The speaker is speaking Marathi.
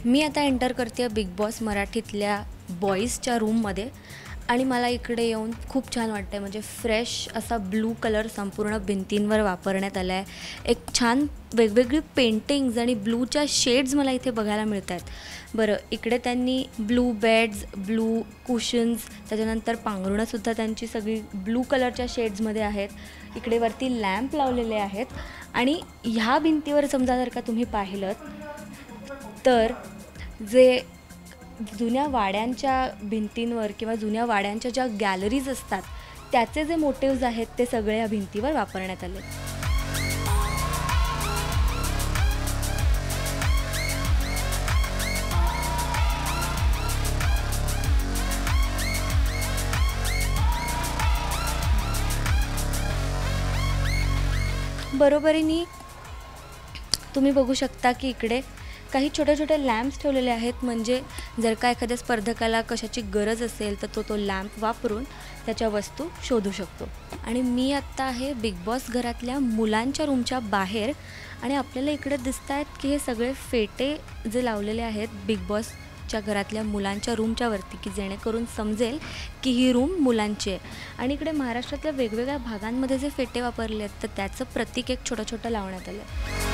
मी आता एंटर करते बिग बॉस मराठीतल्या बॉईजच्या रूममध्ये आणि मला इकडे येऊन खूप छान वाटतं आहे. म्हणजे फ्रेश असा ब्लू कलर संपूर्ण भिंतींवर वापरण्यात आला आहे. एक छान वेगवेगळी पेंटिंग्ज आणि ब्लूच्या शेड्स मला इथे बघायला मिळत आहेत. बरं, इकडे त्यांनी ब्लू बेड्स, ब्लू कुशन्स, त्याच्यानंतर पांघरुणंसुद्धा त्यांची सगळी ब्लू कलरच्या शेड्समध्ये आहेत. इकडे वरती लॅम्प लावलेले आहेत आणि ह्या भिंतीवर समजा जर का तुम्ही पाहिलं तर जे जुन्या वाड्यांच्या भिंतींवर किंवा जुन्या वाड्यांच्या ज्या गॅलरीज असतात त्याचे जे मोटिव्ज आहेत ते सगळे या भिंतीवर वापरण्यात आले. बरोबरीने तुम्ही बघू शकता की इकडे काही छोटे छोटे लॅम्प्स ठेवलेले आहेत. म्हणजे जर का एखाद्या स्पर्धकाला कशाची गरज असेल तर तो लॅम्प वापरून त्याच्या वस्तू शोधू शकतो. आणि मी आत्ता आहे बिग बॉस घरातल्या मुलांच्या रूमच्या बाहेर आणि आपल्याला इकडे दिसत आहेत की हे सगळे फेटे जे लावलेले आहेत बिग बॉसच्या घरातल्या मुलांच्या रूमच्या वरती, की जेणेकरून समजेल की ही रूम मुलांची आहे. आणि इकडे महाराष्ट्रातल्या वेगवेगळ्या भागांमध्ये जे फेटे वापरले आहेत तर त्याचं प्रतीक एक छोटं छोटं लावण्यात आलं आहे.